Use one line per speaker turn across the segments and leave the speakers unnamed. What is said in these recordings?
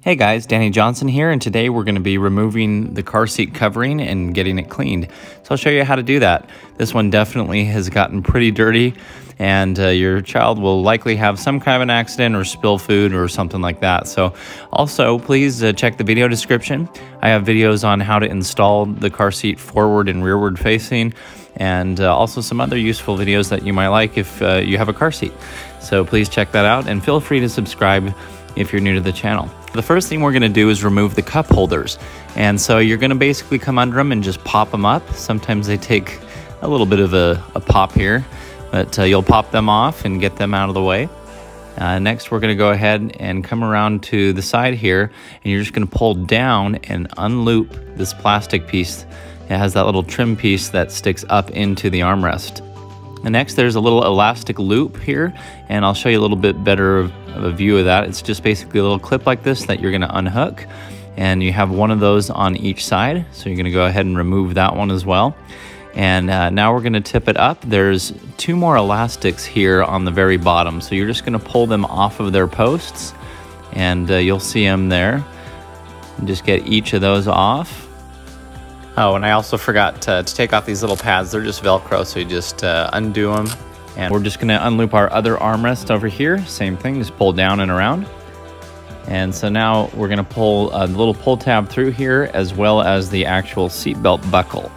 Hey guys, Danny Johnson here, and today we're going to be removing the car seat covering and getting it cleaned. So I'll show you how to do that. This one definitely has gotten pretty dirty, and your child will likely have some kind of an accident or spill food or something like that. So also, please check the video description. I have videos on how to install the car seat forward and rearward facing, and also some other useful videos that you might like if you have a car seat. So please check that out, and feel free to subscribe if you're new to the channel. The first thing we're going to do is remove the cup holders. And so you're going to basically come under them and just pop them up. Sometimes they take a little bit of a pop here, but you'll pop them off and get them out of the way. Next, we're going to go ahead and come around to the side here, and you're just going to pull down and unloop this plastic piece. It has that little trim piece that sticks up into the armrest. And next, there's a little elastic loop here, and I'll show you a little bit better of a view of that. It's just basically a little clip like this that you're going to unhook, and you have one of those on each side. So you're going to go ahead and remove that one as well. And now we're going to tip it up. There's two more elastics here on the very bottom, so you're just going to pull them off of their posts, and you'll see them there. And just get each of those off. Oh, and I also forgot to take off these little pads. They're just Velcro, so you just undo them. And we're just gonna unloop our other armrest over here. Same thing, just pull down and around. And so now we're gonna pull a little pull tab through here, as well as the actual seatbelt buckle.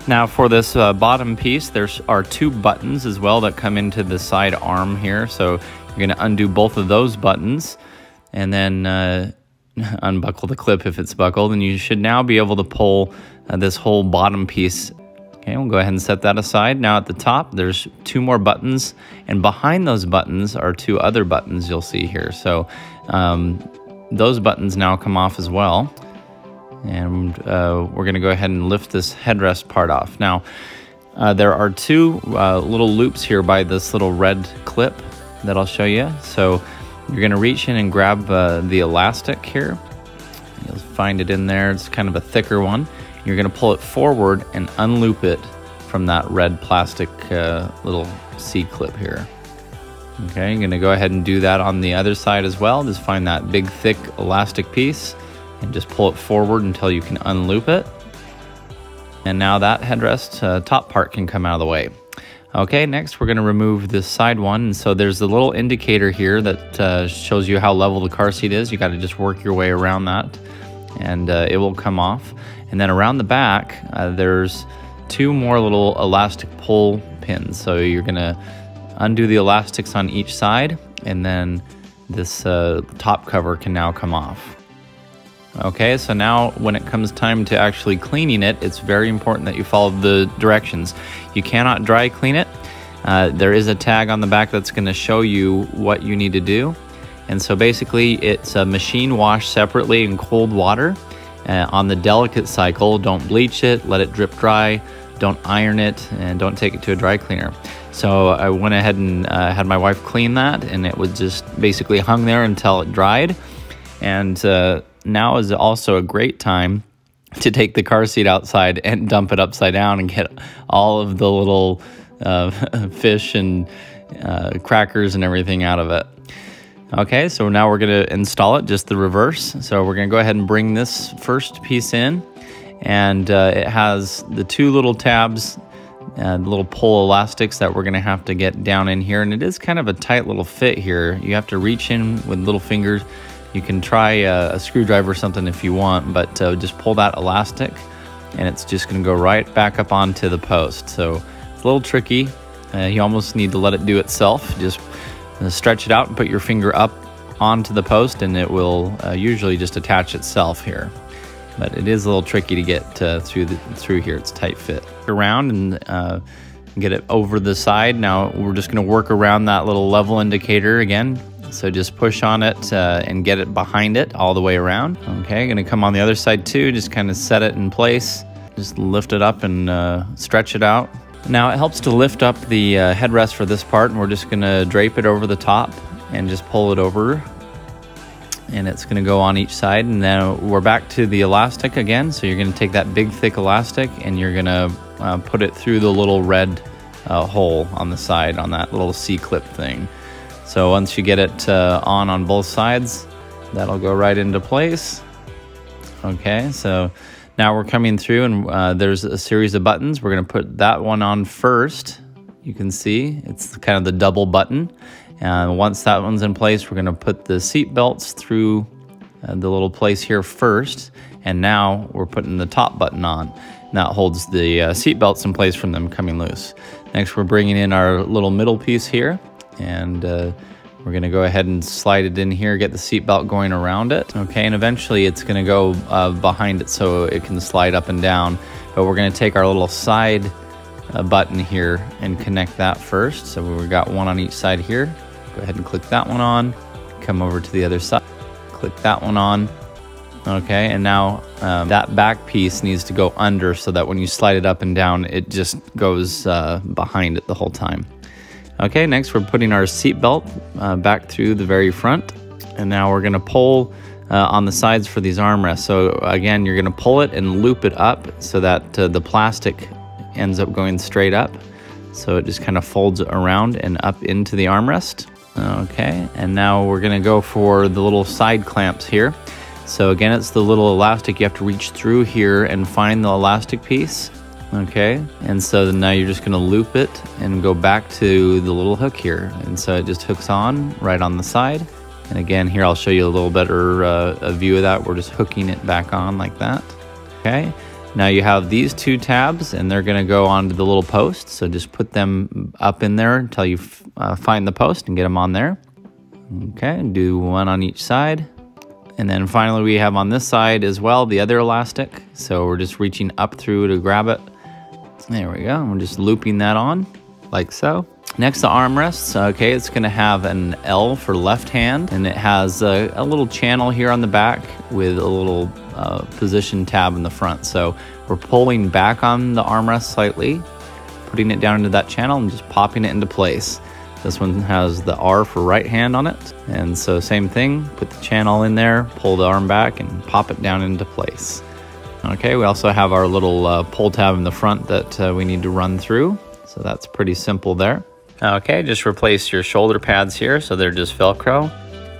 Now for this bottom piece, there are two buttons as well that come into the side arm here. So you're gonna undo both of those buttons, and then unbuckle the clip if it's buckled, and you should now be able to pull this whole bottom piece. Okay, we'll go ahead and set that aside. Now at the top, there's two more buttons, and behind those buttons are two other buttons you'll see here. So those buttons now come off as well. And we're gonna go ahead and lift this headrest part off. Now, there are two little loops here by this little red clip that I'll show you. So you're going to reach in and grab the elastic here. You'll find it in there. It's kind of a thicker one. You're going to pull it forward and unloop it from that red plastic little C-clip here. Okay, you're going to go ahead and do that on the other side as well. Just find that big, thick elastic piece and just pull it forward until you can unloop it. And now that headrest top part can come out of the way. Okay, next we're going to remove this side one. And so there's a little indicator here that shows you how level the car seat is. You got to just work your way around that, and it will come off. And then around the back, there's two more little elastic pull pins. So you're going to undo the elastics on each side, and then this top cover can now come off. Okay, so now when it comes time to actually cleaning it, it's very important that you follow the directions. You cannot dry clean it. There is a tag on the back that's going to show you what you need to do. And so basically it's a machine wash separately in cold water. On the delicate cycle, don't bleach it, let it drip dry, don't iron it, and don't take it to a dry cleaner. So I went ahead and had my wife clean that, and it was just basically hung there until it dried. And now is also a great time to take the car seat outside and dump it upside down and get all of the little fish and crackers and everything out of it. Okay, so now we're going to install it, just the reverse. So we're going to go ahead and bring this first piece in, and it has the two little tabs, little pull elastics that we're going to have to get down in here, and it is kind of a tight little fit here. You have to reach in with little fingers. You can try a screwdriver or something if you want, but just pull that elastic, and it's just going to go right back up onto the post. So it's a little tricky. You almost need to let it do itself. Just stretch it out and put your finger up onto the post, and it will usually just attach itself here. But it is a little tricky to get through here. It's a tight fit. Around and get it over the side. Now we're just going to work around that little level indicator again. So just push on it and get it behind it all the way around. Okay, gonna come on the other side too, just kind of set it in place. Just lift it up and stretch it out. Now it helps to lift up the headrest for this part, and we're just gonna drape it over the top and just pull it over. And it's gonna go on each side, and then we're back to the elastic again. So you're gonna take that big thick elastic and you're gonna put it through the little red hole on the side on that little C-clip thing. So once you get it on both sides, That'll go right into place. Okay, so now we're coming through, and there's a series of buttons. We're going to put that one on first. You can see it's kind of the double button. And once that one's in place, we're going to put the seat belts through the little place here first. And now we're putting the top button on. And that holds the seat belts in place from them coming loose. Next, we're bringing in our little middle piece here, and we're going to go ahead and slide it in here, get the seat belt going around it. Okay, and eventually it's going to go behind it so it can slide up and down. But we're going to take our little side button here and connect that first. So we've got one on each side here. Go ahead and click that one on. Come over to the other side. Click that one on. Okay, and now that back piece needs to go under so that when you slide it up and down, it just goes behind it the whole time. Okay, next we're putting our seat belt back through the very front. And now we're going to pull on the sides for these armrests. So again, you're going to pull it and loop it up so that the plastic ends up going straight up. So it just kind of folds around and up into the armrest. Okay, and now we're going to go for the little side clamps here. So again, it's the little elastic. You have to reach through here and find the elastic piece. Okay, and so then now you're just going to loop it and go back to the little hook here. And so it just hooks on right on the side. And again, here I'll show you a little better a view of that. We're just hooking it back on like that. Okay, now you have these two tabs, and they're going to go onto the little post. So just put them up in there until you find the post and get them on there. Okay, do one on each side. And then finally we have on this side as well the other elastic. So we're just reaching up through to grab it. There we go. We're just looping that on like so. Next, the armrests. Okay, it's going to have an L for left hand, and it has a little channel here on the back with a little position tab in the front. So we're pulling back on the armrest slightly, putting it down into that channel, and just popping it into place. This one has the R for right hand on it. And so same thing, put the channel in there, pull the arm back, and pop it down into place. Okay, we also have our little pull tab in the front that we need to run through. So that's pretty simple there. Okay, just replace your shoulder pads here so they're just Velcro.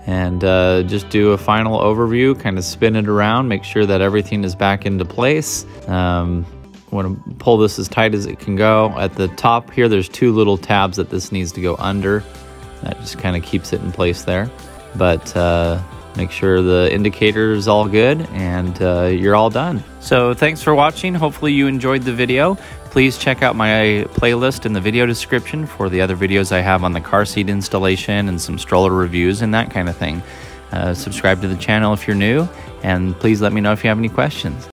And just do a final overview, kind of spin it around, make sure that everything is back into place. Want to pull this as tight as it can go. At the top here, there's two little tabs that this needs to go under. That just kind of keeps it in place there. But make sure the indicator is all good, and you're all done. So thanks for watching. Hopefully you enjoyed the video. Please check out my playlist in the video description for the other videos I have on the car seat installation and some stroller reviews and that kind of thing. Subscribe to the channel if you're new, and please let me know if you have any questions.